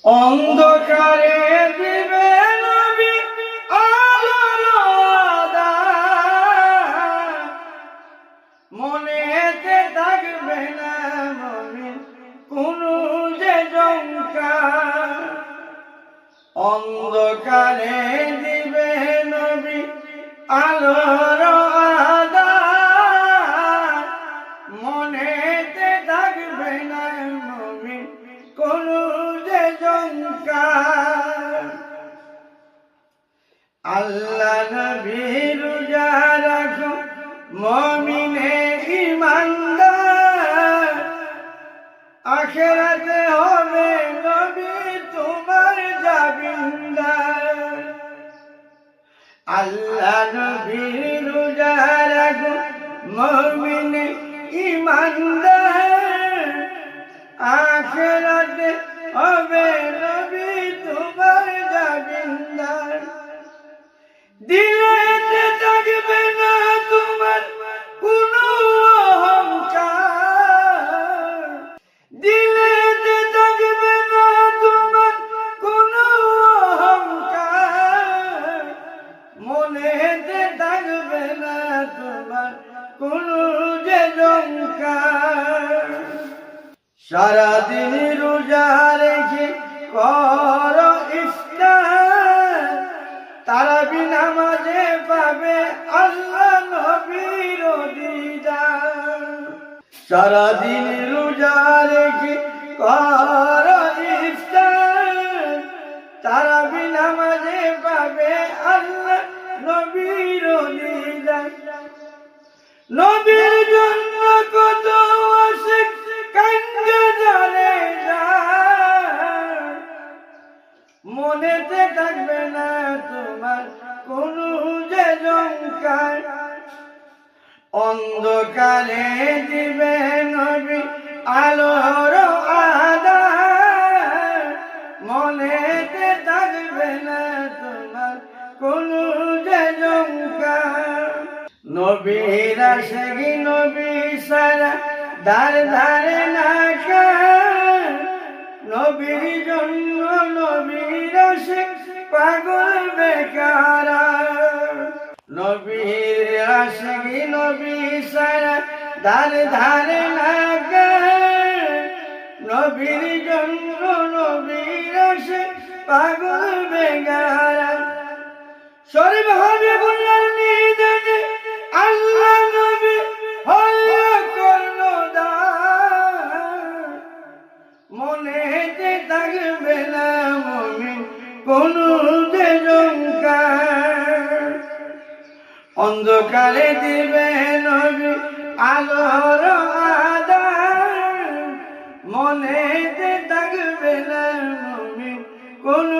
অন্ধকারে দিবে নবী আলোর আধার, মনেতে থাকবে না মুমিন কোনো যে জঙ্কার। অন্ধকারে দিবে নবী আলোর আধার, মনেতে থাকবে না মুমিন কোনো যে জঙ্কার। আল্লাহ নবীর রোজা রাখো মুমিনে ঈমানদার, আখিরাতে হবে নবী তোমার জামিনদার। আল্লাহ নবীর রোজা রাখো মুমিনে ঈমানদার, আখিরাতে হবে নবী তোমার জামিনদার। দিলেতে থাকবে না তোমার কোনো অহংকার, দিলেতে থাকবে না তোমার কোনো অহংকার, মনেতে থাকবে না তোমার কোনো যে জঙ্কার। সারাদিন রোজা রেখে কর ইফতার, তারাবি নামাজে পাবে আল্লাহ নবীর দিদার। সারাদিন রোজা রেখে কর ইফতার, তারাবি নামাজে পাবে আল্লাহ নবীর দিদার। নবীর জন্য কত আশিক কান্দে জ্বলে যায়, মনেতে থাকবে না তোমার কোনো যে জঙ্কার। অন্ধকারে দিবে নবী আলোর আধার, মনেতে থাকবে না তোমার কোনো যে জঙ্কার। নবীর আশিকি নবী সারা দার ধারে না কার, নবীর জন্য নবীর আশিক পাগল বেকার। নবীর আশিকি নবী সারা দার ধারে না কার, নবীর জন্য নবীর আশিক পাগল বেকার। শরীফ হাবিবুল্লাহ নিদানে আল্লাহ নবী হলো কর্ণধার, মনেতে থাকবে না মুমিন কোনো যে জঙ্কার। অন্ধকারে দিবে নবী আলোর আধার, মনেতে থাকবে না মুমিন কোনো